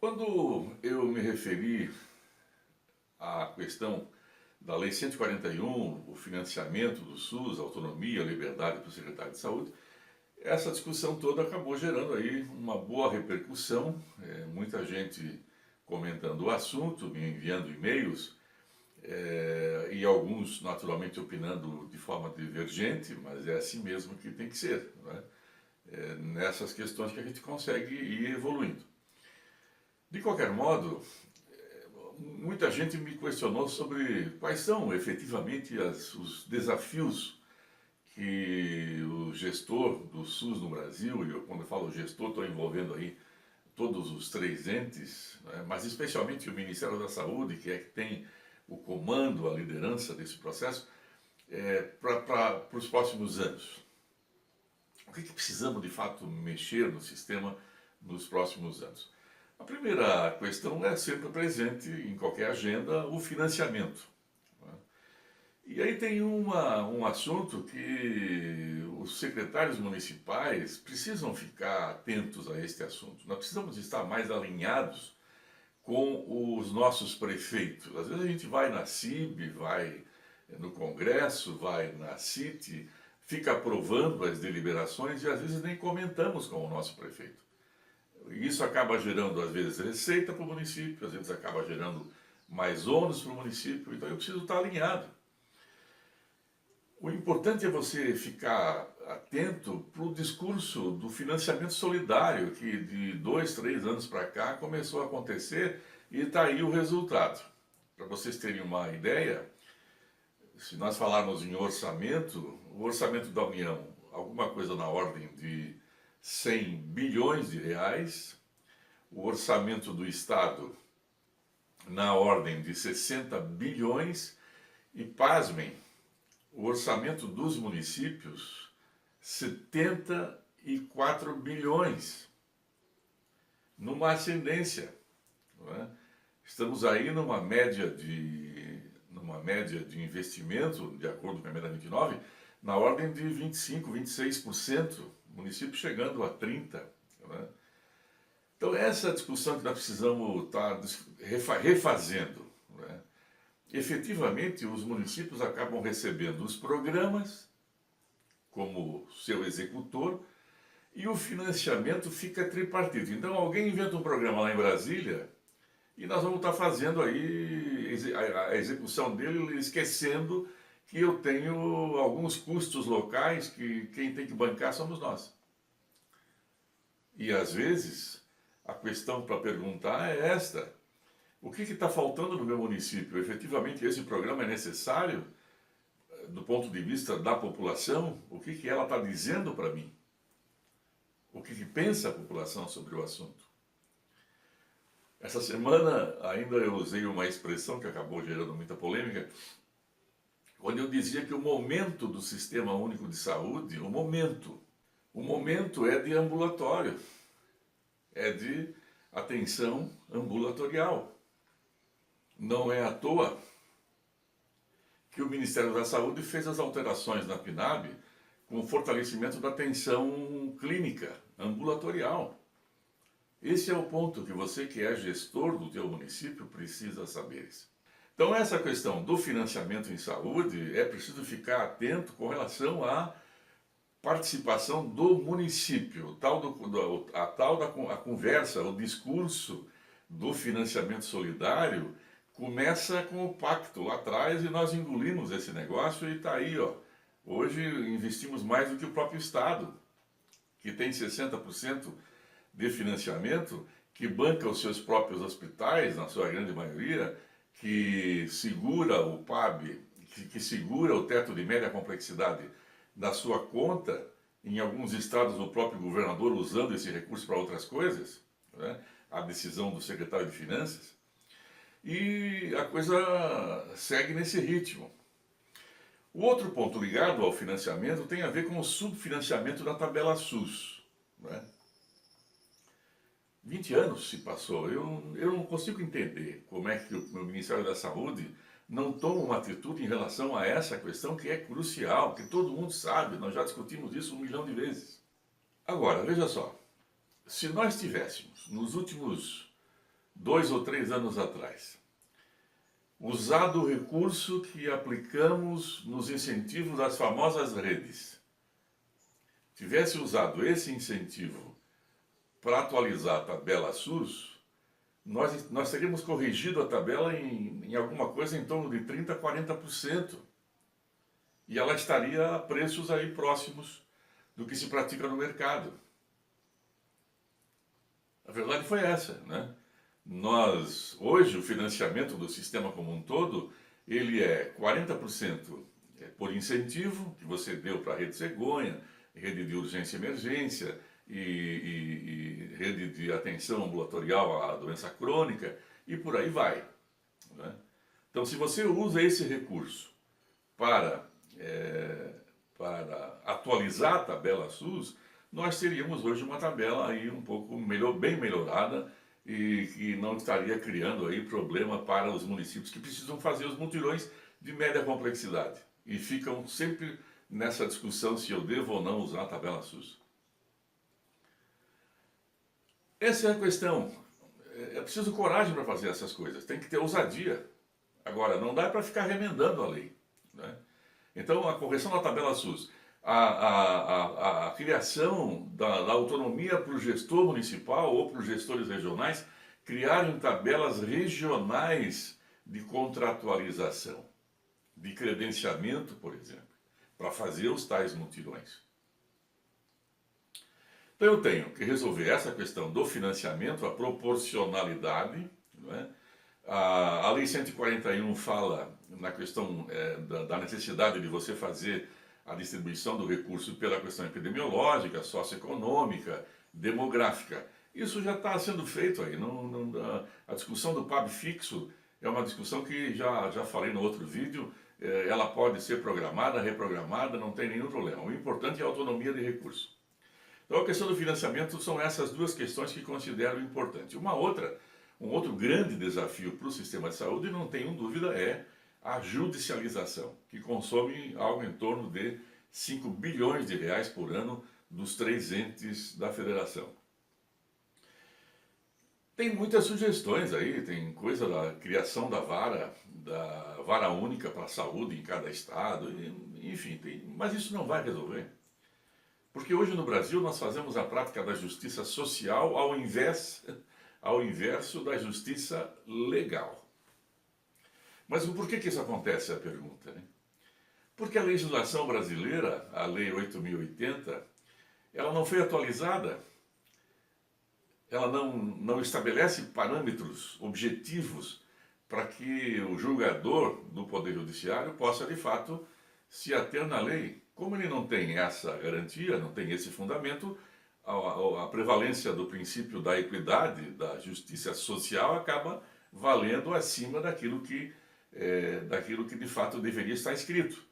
Quando eu me referi à questão da Lei 141, o financiamento do SUS, a autonomia, a liberdade para o secretário de Saúde, essa discussão toda acabou gerando aí uma boa repercussão, muita gente comentando o assunto, me enviando e-mails, e alguns naturalmente opinando de forma divergente, mas é assim mesmo que tem que ser, né? Nessas questões que a gente consegue ir evoluindo. De qualquer modo, muita gente me questionou sobre quais são efetivamente os desafios que o gestor do SUS no Brasil, e quando eu falo gestor estou envolvendo aí todos os três entes, né, mas especialmente o Ministério da Saúde, que é que tem o comando, a liderança desse processo, para os próximos anos. O que precisamos de fato mexer no sistema nos próximos anos? A primeira questão é sempre presente em qualquer agenda, o financiamento. E aí tem um assunto que os secretários municipais precisam ficar atentos a este assunto. Nós precisamos estar mais alinhados com os nossos prefeitos. Às vezes a gente vai na CIB, vai no Congresso, vai na CIT, fica aprovando as deliberações e às vezes nem comentamos com o nosso prefeito. Isso acaba gerando, às vezes, receita para o município, às vezes acaba gerando mais ônus para o município, então eu preciso estar alinhado. O importante é você ficar atento para o discurso do financiamento solidário, que de 2, 3 anos para cá começou a acontecer e está aí o resultado. Para vocês terem uma ideia, se nós falarmos em orçamento, o orçamento da União, alguma coisa na ordem de 100 bilhões de reais, o orçamento do Estado na ordem de 60 bilhões e, pasmem, o orçamento dos municípios, 74 bilhões, numa ascendência. Não é? Estamos aí numa média de investimento, de acordo com a emenda 29, na ordem de 25%, 26%, município chegando a 30%. Não é? Então essa discussão que nós precisamos estar refazendo. Não é? Efetivamente, os municípios acabam recebendo os programas como seu executor e o financiamento fica tripartite. Então alguém inventa um programa lá em Brasília e nós vamos estar fazendo aí a execução dele, esquecendo que eu tenho alguns custos locais que quem tem que bancar somos nós. E às vezes a questão para perguntar é esta: o que está faltando no meu município? Efetivamente esse programa é necessário do ponto de vista da população? O que ela está dizendo para mim? O que pensa a população sobre o assunto? Essa semana ainda eu usei uma expressão que acabou gerando muita polêmica, quando eu dizia que o momento do Sistema Único de Saúde, o momento é de ambulatório, é de atenção ambulatorial. Não é à toa que o Ministério da Saúde fez as alterações na PNAB com o fortalecimento da atenção clínica, ambulatorial. Esse é o ponto que você, que é gestor do teu município, precisa saber. Então essa questão do financiamento em saúde, é preciso ficar atento com relação à participação do município, a conversa, o discurso do financiamento solidário começa com o pacto lá atrás e nós engolimos esse negócio e está aí, ó. Hoje investimos mais do que o próprio Estado, que tem 60% de financiamento, que banca os seus próprios hospitais, na sua grande maioria, que segura o PAB, que segura o teto de média complexidade da sua conta, em alguns estados o próprio governador usando esse recurso para outras coisas, né? A decisão do secretário de Finanças, e a coisa segue nesse ritmo. O outro ponto ligado ao financiamento tem a ver com o subfinanciamento da tabela SUS. Né? 20 anos se passou, eu não consigo entender como é que o Ministério da Saúde não toma uma atitude em relação a essa questão que é crucial, que todo mundo sabe, nós já discutimos isso 1 milhão de vezes. Agora, veja só, se nós tivéssemos nos últimos 2 ou 3 anos atrás, usado o recurso que aplicamos nos incentivos das famosas redes, tivesse usado esse incentivo para atualizar a tabela SUS, nós teríamos corrigido a tabela em alguma coisa em torno de 30% a 40%. E ela estaria a preços aí próximos do que se pratica no mercado. A verdade foi essa, né? Hoje, o financiamento do sistema como um todo, ele é 40% por incentivo, que você deu para a Rede Cegonha, rede de urgência e emergência, e rede de atenção ambulatorial à doença crônica, e por aí vai, né? Então, se você usa esse recurso para atualizar a tabela SUS, nós teríamos hoje uma tabela aí um pouco bem melhorada e que não estaria criando aí problema para os municípios que precisam fazer os mutirões de média complexidade e ficam sempre nessa discussão se eu devo ou não usar a tabela SUS. Essa é a questão. É preciso coragem para fazer essas coisas, tem que ter ousadia. Agora, não dá para ficar remendando a lei, né? Então, a correção da tabela SUS, a criação da autonomia para o gestor municipal ou para os gestores regionais criarem tabelas regionais de contratualização, de credenciamento, por exemplo, para fazer os tais mutirões. Então, eu tenho que resolver essa questão do financiamento, a proporcionalidade, não é? A Lei 141 fala na questão da necessidade de você fazer a distribuição do recurso pela questão epidemiológica, socioeconômica, demográfica. Isso já está sendo feito aí. A discussão do PAB fixo é uma discussão que já falei no outro vídeo. Ela pode ser programada, reprogramada, não tem nenhum problema. O importante é a autonomia de recurso. Então, a questão do financiamento são essas duas questões que considero importantes. Um outro grande desafio para o sistema de saúde, não tenho dúvida, é a judicialização, que consome algo em torno de 5 bilhões de reais por ano dos 3 entes da federação. Tem muitas sugestões aí, tem coisa da criação da vara única para a saúde em cada estado, enfim, mas isso não vai resolver. Porque hoje no Brasil nós fazemos a prática da justiça social ao inverso da justiça legal. Mas por que isso acontece, é a pergunta, né? Porque a legislação brasileira, a Lei 8.080, ela não foi atualizada, ela não estabelece parâmetros objetivos para que o julgador do Poder Judiciário possa, de fato, se ater na lei. Como ele não tem essa garantia, não tem esse fundamento, a prevalência do princípio da equidade, da justiça social, acaba valendo acima daquilo que de fato deveria estar escrito.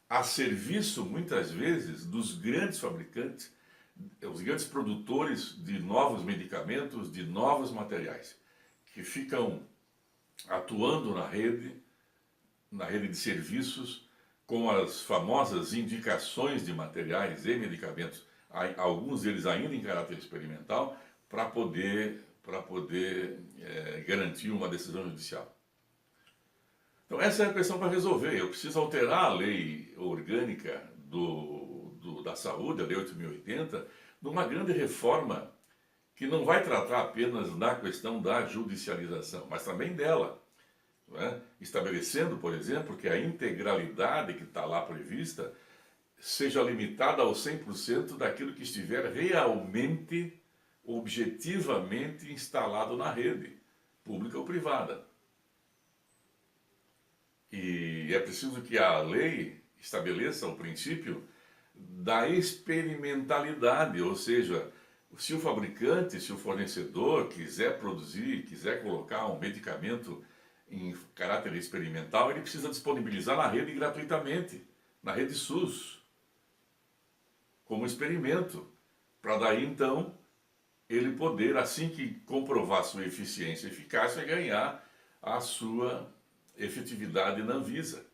A serviço, muitas vezes, dos grandes fabricantes, os grandes produtores de novos medicamentos, de novos materiais, que ficam atuando na rede de serviços, com as famosas indicações de materiais e medicamentos, alguns deles ainda em caráter experimental, para poder garantir uma decisão judicial. Então essa é a questão para resolver. Eu preciso alterar a lei orgânica da saúde, a Lei 8.080, numa grande reforma que não vai tratar apenas da questão da judicialização, mas também dela. Não é? Estabelecendo, por exemplo, que a integralidade que está lá prevista seja limitada ao 100% daquilo que estiver realmente, objetivamente instalado na rede, pública ou privada. E é preciso que a lei estabeleça o princípio da experimentalidade, ou seja, se o fabricante, se o fornecedor quiser produzir, quiser colocar um medicamento em caráter experimental, ele precisa disponibilizar na rede gratuitamente, na rede SUS, como experimento, para daí então ele poder, assim que comprovar sua eficiência e eficácia, ganhar a sua efetividade na Anvisa.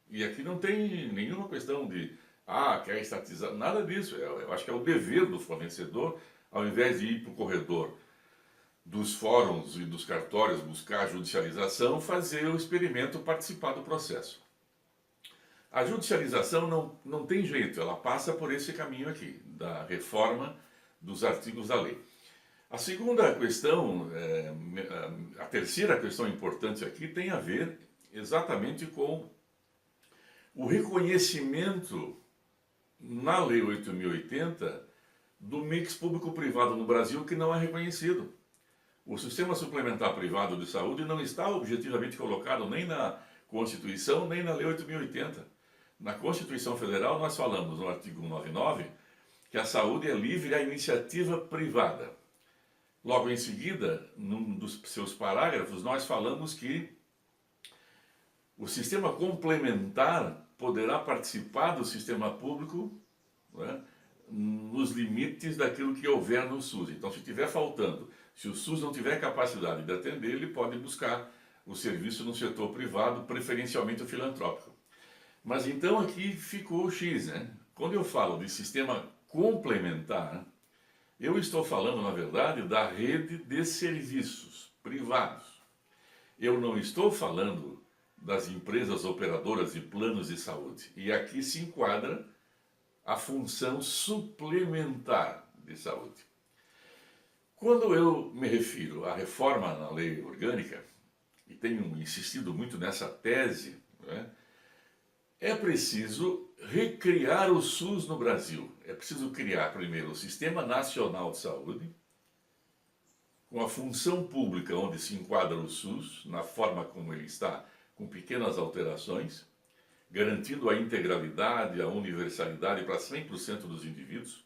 E aqui não tem nenhuma questão de, quer estatizar, nada disso. Eu acho que é o dever do fornecedor, ao invés de ir para o corredor dos fóruns e dos cartórios buscar a judicialização, fazer o experimento, participar do processo. A judicialização não tem jeito, ela passa por esse caminho aqui, da reforma dos artigos da lei. A segunda questão, a terceira questão importante aqui tem a ver exatamente com o reconhecimento na Lei 8.080 do mix público-privado no Brasil que não é reconhecido. O sistema suplementar privado de saúde não está objetivamente colocado nem na Constituição, nem na Lei 8.080. Na Constituição Federal nós falamos no artigo 199 que a saúde é livre à iniciativa privada. Logo em seguida, num dos seus parágrafos, nós falamos que o sistema complementar poderá participar do sistema público, né, nos limites daquilo que houver no SUS. Então, se estiver faltando, se o SUS não tiver capacidade de atender, ele pode buscar o serviço no setor privado, preferencialmente o filantrópico. Mas então aqui ficou o X, né? Quando eu falo de sistema complementar, eu estou falando, na verdade, da rede de serviços privados. Eu não estou falando das empresas operadoras de planos de saúde. E aqui se enquadra a função suplementar de saúde. Quando eu me refiro à reforma na lei orgânica, e tenho insistido muito nessa tese, né, é preciso recriar o SUS no Brasil. É preciso criar primeiro o Sistema Nacional de Saúde, com a função pública onde se enquadra o SUS, na forma como ele está, com pequenas alterações, garantindo a integralidade, a universalidade para 100% dos indivíduos.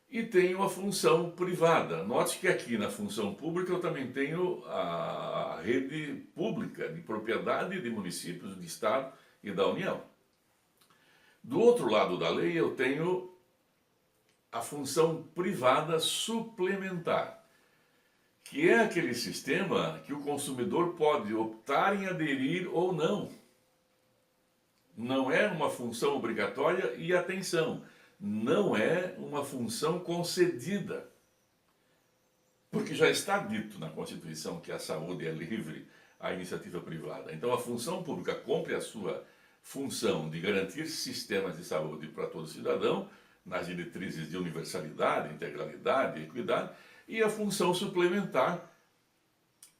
E tenho a função privada. Note que aqui na função pública eu também tenho a rede pública de propriedade de municípios, de Estado e da União. Do outro lado da lei eu tenho a função privada suplementar, que é aquele sistema que o consumidor pode optar em aderir ou não. Não é uma função obrigatória e, atenção, não é uma função concedida. Porque já está dito na Constituição que a saúde é livre à iniciativa privada. Então a função pública cumpre a sua função de garantir sistemas de saúde para todo cidadão, nas diretrizes de universalidade, integralidade e equidade, e a função suplementar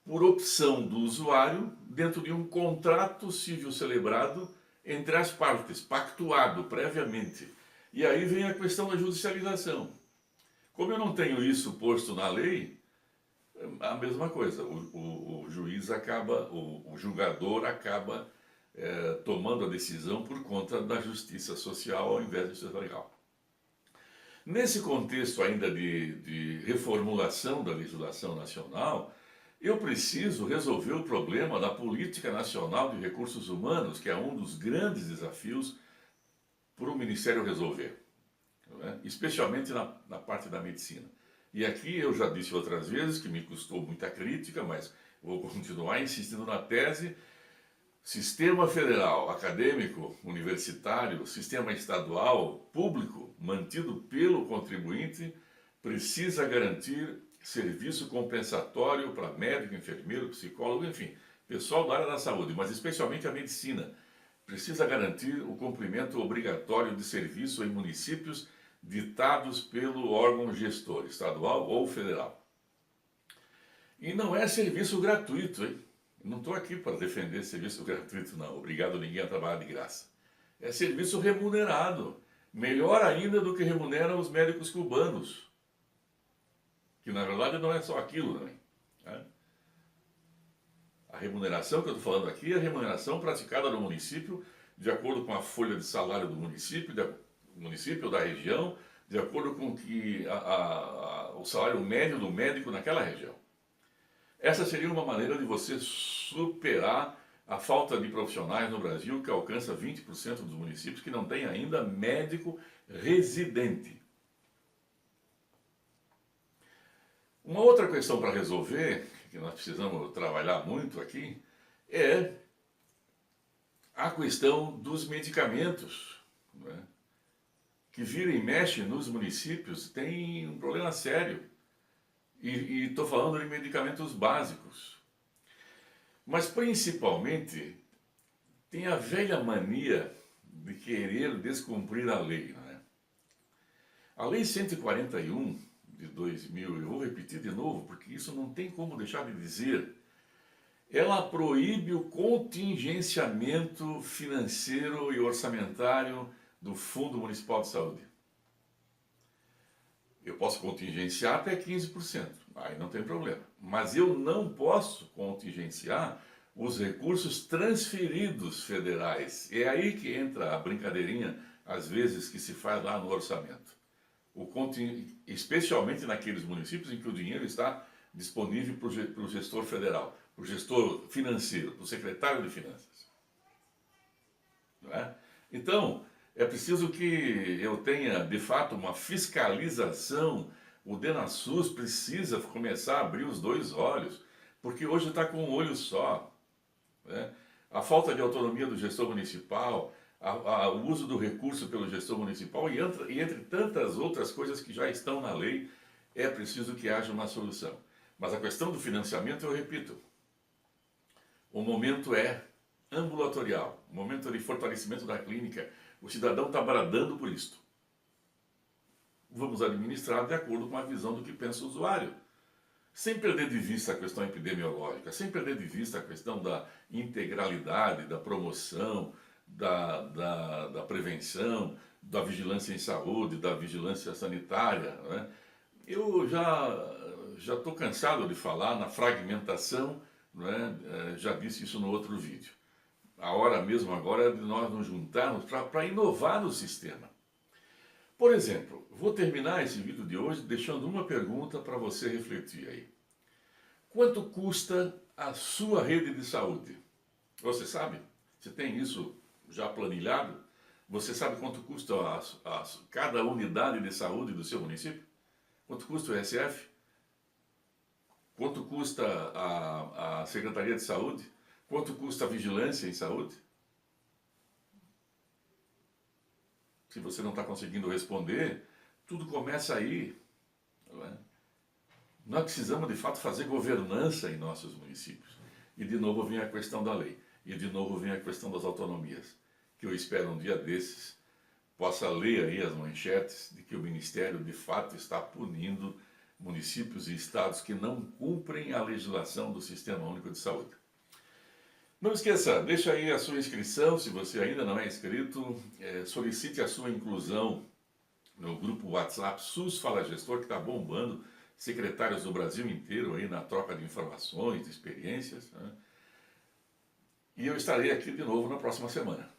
por opção do usuário dentro de um contrato civil celebrado entre as partes, pactuado previamente. E aí vem a questão da judicialização. Como eu não tenho isso posto na lei, a mesma coisa, o juiz acaba, o julgador acaba tomando a decisão por conta da justiça social ao invés da justiça legal. Nesse contexto ainda de reformulação da legislação nacional, eu preciso resolver o problema da política nacional de recursos humanos, que é um dos grandes desafios para o Ministério resolver, né? Especialmente na parte da medicina. E aqui eu já disse outras vezes que me custou muita crítica, mas vou continuar insistindo na tese: sistema federal, acadêmico, universitário, sistema estadual, público, mantido pelo contribuinte, precisa garantir serviço compensatório para médico, enfermeiro, psicólogo, enfim, pessoal da área da saúde, mas especialmente a medicina. Precisa garantir o cumprimento obrigatório de serviço em municípios ditados pelo órgão gestor, estadual ou federal. E não é serviço gratuito, hein? Não estou aqui para defender serviço gratuito, não. Obrigado ninguém a trabalhar de graça. É serviço remunerado. Melhor ainda do que remunera os médicos cubanos. Que na verdade não é só aquilo, né? A remuneração que eu estou falando aqui é a remuneração praticada no município, de acordo com a folha de salário do município, ou da região, de acordo com que o salário médio do médico naquela região. Essa seria uma maneira de você superar a falta de profissionais no Brasil, que alcança 20% dos municípios que não têm ainda médico residente. Uma outra questão para resolver, que nós precisamos trabalhar muito aqui, é a questão dos medicamentos, né? Que vira e mexe nos municípios tem um problema sério. E estou falando de medicamentos básicos. Mas principalmente tem a velha mania de querer descumprir a lei, não é? A Lei 141 de 2000, eu vou repetir de novo, porque isso não tem como deixar de dizer, ela proíbe o contingenciamento financeiro e orçamentário do Fundo Municipal de Saúde. Eu posso contingenciar até 15%, aí não tem problema. Mas eu não posso contingenciar os recursos transferidos federais. É aí que entra a brincadeirinha, às vezes, que se faz lá no orçamento. Especialmente naqueles municípios em que o dinheiro está disponível para o gestor federal, para o gestor financeiro, para o secretário de finanças. Não é? Então, é preciso que eu tenha, de fato, uma fiscalização. O DenaSUS precisa começar a abrir os dois olhos, porque hoje está com um olho só. Né? A falta de autonomia do gestor municipal, o uso do recurso pelo gestor municipal e entre tantas outras coisas que já estão na lei, é preciso que haja uma solução. Mas a questão do financiamento, eu repito, o momento é ambulatorial, o momento de fortalecimento da clínica. O cidadão está bradando por isto. Vamos administrar de acordo com a visão do que pensa o usuário. Sem perder de vista a questão epidemiológica, sem perder de vista a questão da integralidade, da promoção, da prevenção, da vigilância em saúde, da vigilância sanitária. Né? Eu já estou cansado de falar na fragmentação, né? Já disse isso no outro vídeo. A hora mesmo agora é de nós nos juntarmos para inovar no sistema. Por exemplo, vou terminar esse vídeo de hoje deixando uma pergunta para você refletir aí. Quanto custa a sua rede de saúde? Você sabe? Você tem isso já planilhado? Você sabe quanto custa cada unidade de saúde do seu município? Quanto custa o SF? Quanto custa a Secretaria de Saúde? Quanto custa a vigilância em saúde? Se você não está conseguindo responder, tudo começa aí. Não é? Nós precisamos, de fato, fazer governança em nossos municípios. E, de novo, vem a questão da lei. E, de novo, vem a questão das autonomias. Que eu espero, um dia desses, possa ler aí as manchetes de que o Ministério, de fato, está punindo municípios e estados que não cumprem a legislação do Sistema Único de Saúde. Não esqueça, deixa aí a sua inscrição, se você ainda não é inscrito, solicite a sua inclusão no grupo WhatsApp SUS Fala Gestor, que está bombando, secretários do Brasil inteiro aí na troca de informações, de experiências. Né? E eu estarei aqui de novo na próxima semana.